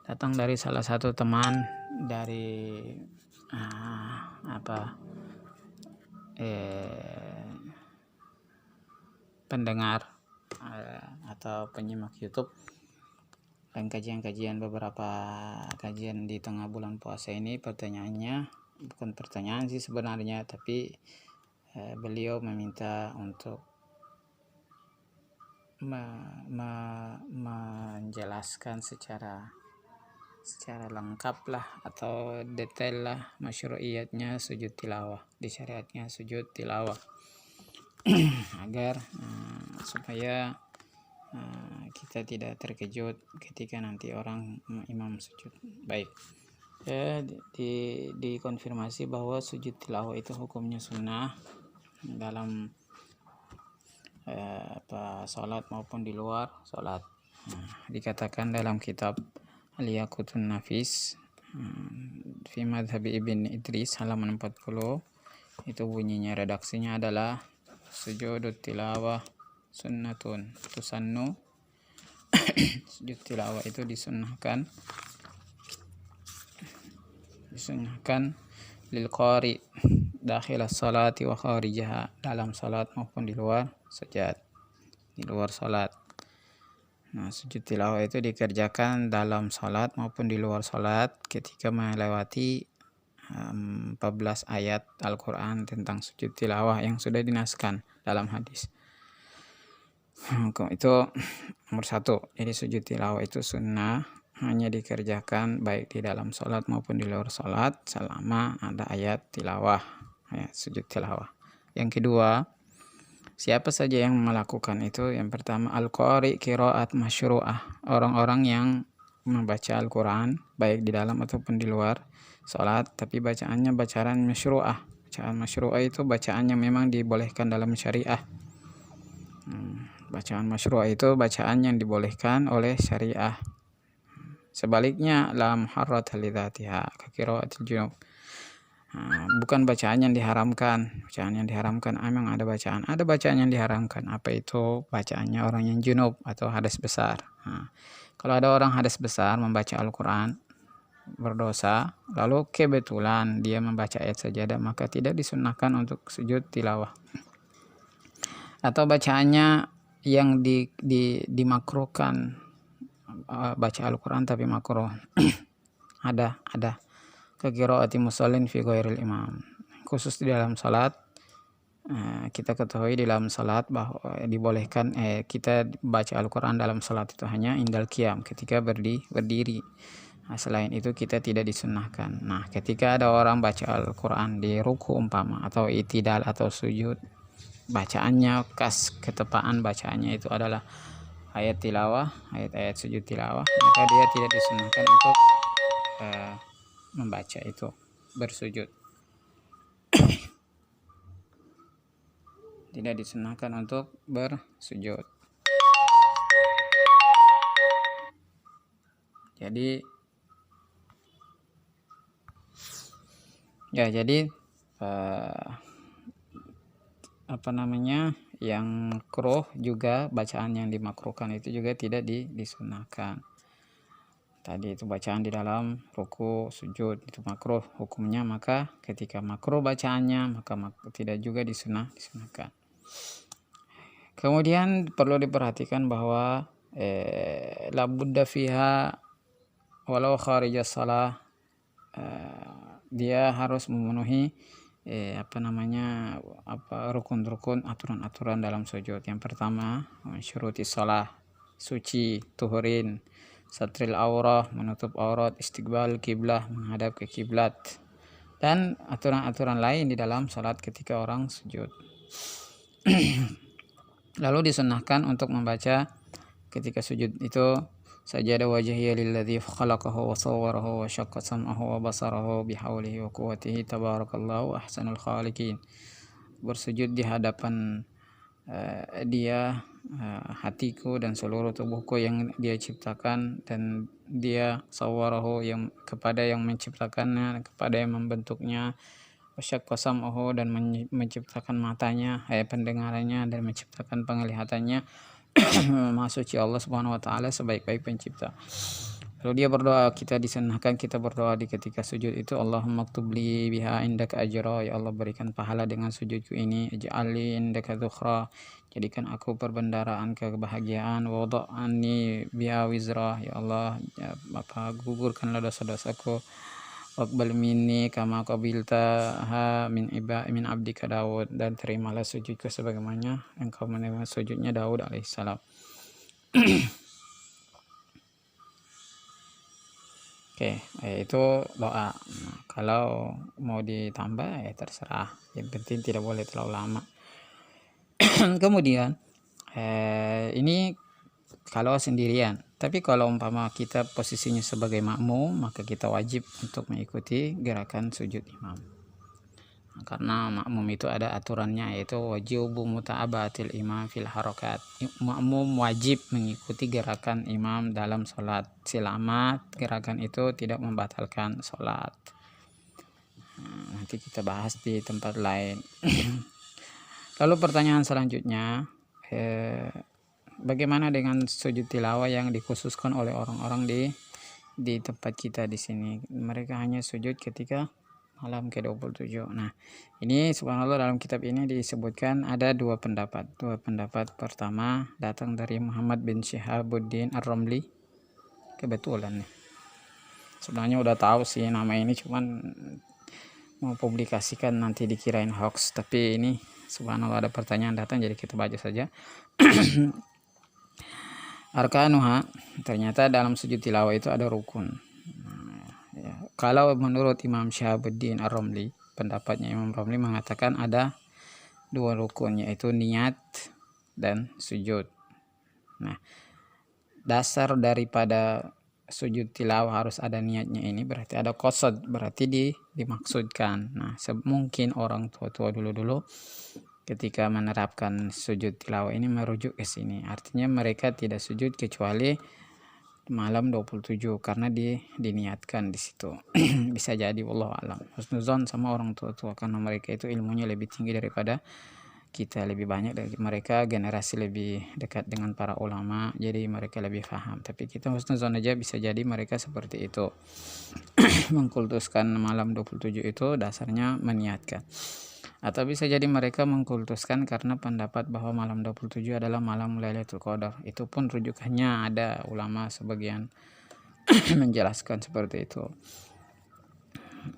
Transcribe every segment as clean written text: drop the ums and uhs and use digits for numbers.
Datang dari salah satu teman dari pendengar atau penyimak YouTube dan kajian-kajian beberapa kajian di tengah bulan puasa ini. Pertanyaannya bukan pertanyaan sih sebenarnya, tapi beliau meminta untuk menjelaskan secara lengkap lah atau detail lah masyru'iyatnya sujud tilawah, disyariatnya sujud tilawah agar supaya kita tidak terkejut ketika nanti orang imam sujud. Baik, dikonfirmasi bahwa sujud tilawah itu hukumnya sunnah dalam sholat maupun di luar sholat. Dikatakan dalam kitab Al-Yaqutun Nafis fi madhabi Ibn Idris halaman 40, itu bunyinya, redaksinya adalah sujudut tilawah sunnatun tusannu. Sujud tilawah itu disunnahkan lil qari dakhil as-salati wa kharijaha, dalam salat maupun di luar salat. Nah, sujud tilawah itu dikerjakan dalam salat maupun di luar salat ketika melewati 14 ayat Al-Quran tentang sujud tilawah yang sudah dinaskan dalam hadis. Itu nomor 1. Jadi sujud tilawah itu sunnah, hanya dikerjakan baik di dalam salat maupun di luar salat selama ada ayat tilawah, ayat sujud tilawah. Yang kedua, siapa saja yang melakukan itu? Yang pertama, al-qari qiraat masyru'ah, orang-orang yang membaca Al-Quran baik di dalam ataupun di luar salat, tapi bacaannya bacaan masyru'ah. Bacaan masyru'ah itu bacaannya memang dibolehkan dalam syariah. Bacaan masyru'ah itu bacaan yang dibolehkan oleh syariah. Sebaliknya, la muharrat lidzatiha ka qiraatil junub, bukan bacaan yang diharamkan. Bacaan yang diharamkan, memang ada bacaan yang diharamkan. Apa itu? Bacaannya orang yang junub atau hadas besar. Kalau ada orang hadas besar membaca Al-Quran berdosa, lalu kebetulan dia membaca ayat sajadah, maka tidak disunnahkan untuk sujud tilawah. Atau bacaannya yang dimakruhkan, baca Al-Quran tapi makruh. ada qiraati musallin fi ghairil imam, khusus di dalam salat. Kita ketahui di dalam salat bahwa dibolehkan kita baca Al-Quran dalam salat itu hanya indal qiyam, ketika berdiri. Selain itu kita tidak disunnahkan. Nah, ketika ada orang baca Al-Quran di ruku umpama atau i'tidal atau sujud, bacaannya ketepaan bacaannya itu adalah ayat tilawah, ayat-ayat sujud tilawah, maka dia tidak disunnahkan untuk membaca itu, bersujud. Tidak disunnahkan untuk bersujud. Jadi yang makruh juga, bacaan yang dimakruhkan itu juga tidak disunnahkan. Tadi itu bacaan di dalam ruku sujud itu makruh hukumnya, maka ketika makruh bacaannya maka tidak juga disunnahkan. Kemudian perlu diperhatikan bahwa la budda fiha walau kharijas shalah, dia harus memenuhi rukun-rukun, aturan-aturan dalam sujud. Yang pertama, syurutis shalah, suci, tuhurin, satril aurah, menutup aurat, istiqbal kiblah, menghadap ke kiblat, dan aturan-aturan lain di dalam salat ketika orang sujud. Lalu disunnahkan untuk membaca ketika sujud itu sajada wajhiya lilladzi khalaqahu wa sawwarahu wa syaqqa sam'ahu wa basarahu bihaulihi wa quwwatihi tabarakallahu ahsanul khaliqin. Bersujud di hadapan dia, hatiku dan seluruh tubuhku yang dia ciptakan, dan dia, sawwarahu, yang kepada yang menciptakannya, kepada yang membentuknya, wasyaqqa sam'ahu, dan menciptakan matanya, pendengarannya, dan menciptakan penglihatannya. Maha suci Allah Subhanahu wa taala sebaik-baik pencipta. Lalu dia berdoa, kita disunahkan kita berdoa di ketika sujud itu, Allahumma ktubli biha indaka ajra, ya Allah berikan pahala dengan sujudku ini, ij'alli indaka dhukhra, jadikan aku perbendaraan kebahagiaan, wada'anni biha wizra, ya Allah gugurkanlah dosa-dosaku, waqbal minni kama qabiltaha min abdika Daud, dan terimalah sujudku sebagaimana engkau menerima sujudnya Daud alaihissalam. Oke, itu doa. Nah, kalau mau ditambah ya terserah, yang penting tidak boleh terlalu lama. Kemudian ini kalau sendirian, tapi kalau umpama kita posisinya sebagai makmum, maka kita wajib untuk mengikuti gerakan sujud imam. Karena makmum itu ada aturannya, yaitu wajibu muta'abatil imam fil harakat. Makmum wajib mengikuti gerakan imam dalam sholat selama gerakan itu tidak membatalkan sholat. Nanti kita bahas di tempat lain. Lalu pertanyaan selanjutnya, bagaimana dengan sujud tilawah yang dikhususkan oleh orang-orang di tempat kita di sini? Mereka hanya sujud ketika malam ke-27. Nah, ini subhanallah dalam kitab ini disebutkan ada dua pendapat. Pertama datang dari Muhammad bin Syihabuddin Ar-Ramli. Kebetulan nih. Sebenarnya udah tahu sih nama ini, cuman mau publikasikan nanti dikirain hoax, tapi ini subhanallah ada pertanyaan datang, jadi kita baca saja. Arkanuha, ternyata dalam sujud tilawah itu ada rukun. Kalau menurut Imam Syihabuddin Ar-Ramli, pendapatnya Imam Ramli mengatakan ada dua rukun, yaitu niat dan sujud. Nah, dasar daripada sujud tilawah harus ada niatnya ini berarti ada qasad, berarti dimaksudkan. Nah, mungkin orang tua-tua dulu ketika menerapkan sujud tilawah ini merujuk ke sini. Artinya mereka tidak sujud kecuali malam 27 karena diniatkan di situ. Bisa jadi wallahu alam. Husnuzon sama orang tua-tua karena mereka itu ilmunya lebih tinggi daripada kita, lebih banyak dari mereka, generasi lebih dekat dengan para ulama, jadi mereka lebih paham. Tapi kita husnuzon aja, bisa jadi mereka seperti itu. Mengkultuskan malam 27 itu dasarnya meniatkan. Atau bisa jadi mereka mengkultuskan karena pendapat bahwa malam 27 adalah malam Lailatul Qadar. Itu pun rujukannya ada ulama sebagian menjelaskan seperti itu.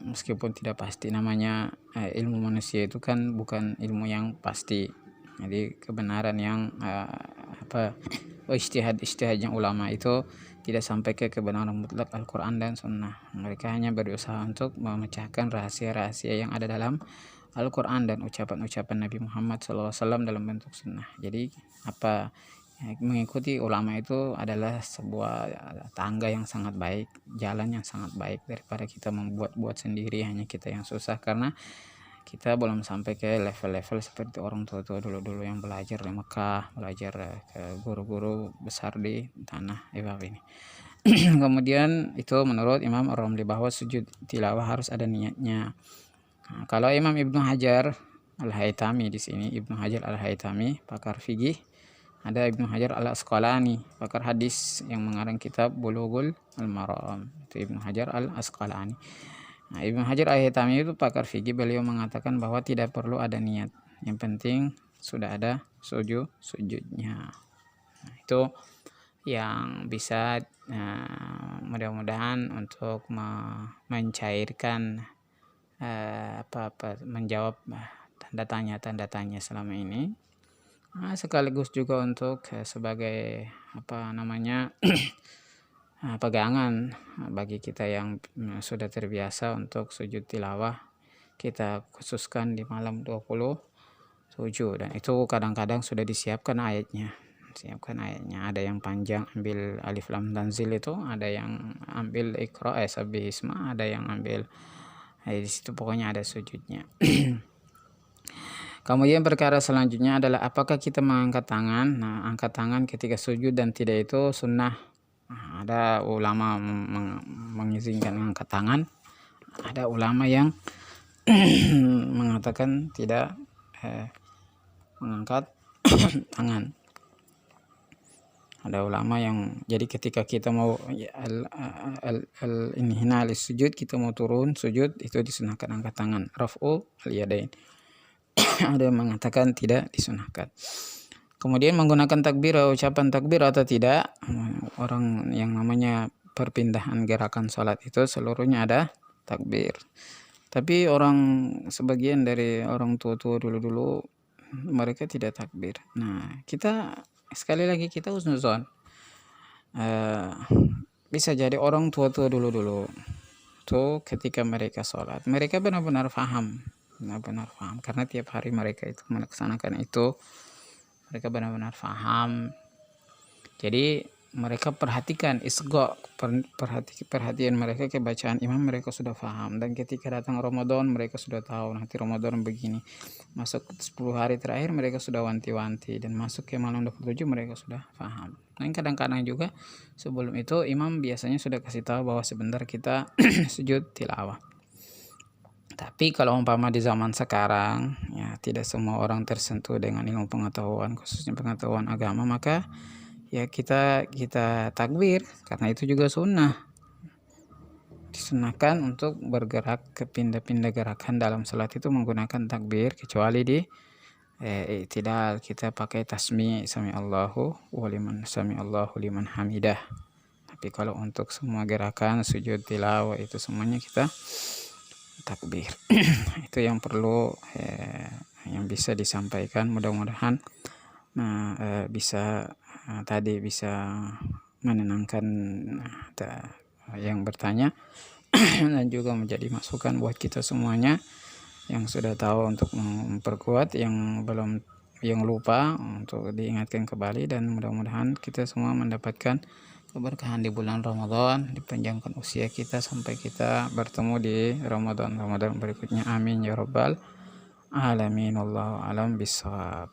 Meskipun tidak pasti, namanya ilmu manusia itu kan bukan ilmu yang pasti. Jadi kebenaran yang ijtihadnya ulama itu tidak sampai ke kebenaran mutlak Al-Quran dan Sunnah. Mereka hanya berusaha untuk memecahkan rahasia-rahasia yang ada dalam Al-Quran dan ucapan-ucapan Nabi Muhammad SAW dalam bentuk sunnah. Jadi mengikuti ulama itu adalah sebuah tangga yang sangat baik, jalan yang sangat baik, daripada kita membuat-buat sendiri, hanya kita yang susah, karena kita belum sampai ke level-level seperti orang tua-tua dulu-dulu yang belajar di Mekah, belajar ke guru-guru besar di tanah Ibab ini. Kemudian itu menurut Imam Ar-Ramli bahwa sujud tilawah harus ada niatnya. Nah, kalau Imam Ibnu Hajar Al-Haytami di sini, Ibnu Hajar Al-Haytami pakar fikih, ada Ibnu Hajar Al-Asqalani pakar hadis yang mengarang kitab Bulughul Al-Maram, itu Ibnu Hajar Al-Asqalani. Nah, Ibnu Hajar Al-Haytami itu pakar fikih, beliau mengatakan bahwa tidak perlu ada niat, yang penting sudah ada sujudnya. Nah, itu yang bisa mudah-mudahan untuk mencairkan menjawab tanda tanya selama ini, sekaligus juga untuk sebagai pegangan bagi kita yang sudah terbiasa untuk sujud tilawah, kita khususkan di malam 27, dan itu kadang-kadang sudah disiapkan ayatnya. Ada yang panjang ambil alif lam tanzil, itu ada yang ambil iqra sabbihisma, ada yang ambil di situ, pokoknya ada sujudnya. Kemudian perkara selanjutnya adalah apakah kita mengangkat tangan. Nah, angkat tangan ketika sujud dan tidak itu sunnah. Nah, Ada ulama mengizinkan mengangkat tangan, ada ulama yang mengatakan tidak mengangkat tangan. Ada ulama yang jadi ketika kita mau inhina sujud, kita mau turun sujud, itu disunahkan angkat tangan, raf'u al-yadain. Ada yang mengatakan tidak disunahkan. Kemudian menggunakan takbir, ucapan takbir atau tidak, orang yang namanya perpindahan gerakan sholat itu seluruhnya ada takbir. Tapi sebagian dari orang tua-tua dulu mereka tidak takbir. Nah, kita sekali lagi kita husnuzon. Bisa jadi orang tua-tua dulu tuh ketika mereka sholat, mereka benar-benar paham karena tiap hari mereka itu melaksanakan itu. Mereka benar-benar paham. Jadi mereka perhatikan perhatian mereka ke bacaan imam, mereka sudah paham. Dan ketika datang Ramadan, mereka sudah tahu nanti Ramadan begini. Masuk 10 hari terakhir mereka sudah wanti-wanti, dan masuk ke malam 27 mereka sudah paham. Dan kadang-kadang juga sebelum itu imam biasanya sudah kasih tahu bahwa sebentar kita sujud tilawah. Tapi kalau umpama di zaman sekarang, ya tidak semua orang tersentuh dengan ilmu pengetahuan, khususnya pengetahuan agama, maka ya kita takbir, karena itu juga sunnah. Disunahkan untuk bergerak ke pindah-pindah gerakan dalam salat itu menggunakan takbir, kecuali di tidak kita pakai tasmi' sami Allahu liman hamidah. Tapi kalau untuk semua gerakan sujud tilawah itu semuanya kita takbir. Itu yang perlu yang bisa disampaikan. Mudah-mudahan bisa menenangkan yang bertanya dan juga menjadi masukan buat kita semuanya yang sudah tahu untuk memperkuat, yang lupa untuk diingatkan kembali. Dan mudah-mudahan kita semua mendapatkan keberkahan di bulan Ramadan, dipanjangkan usia kita sampai kita bertemu di Ramadan berikutnya. Amin ya rabbal alamin. Wallahu alam bisawab.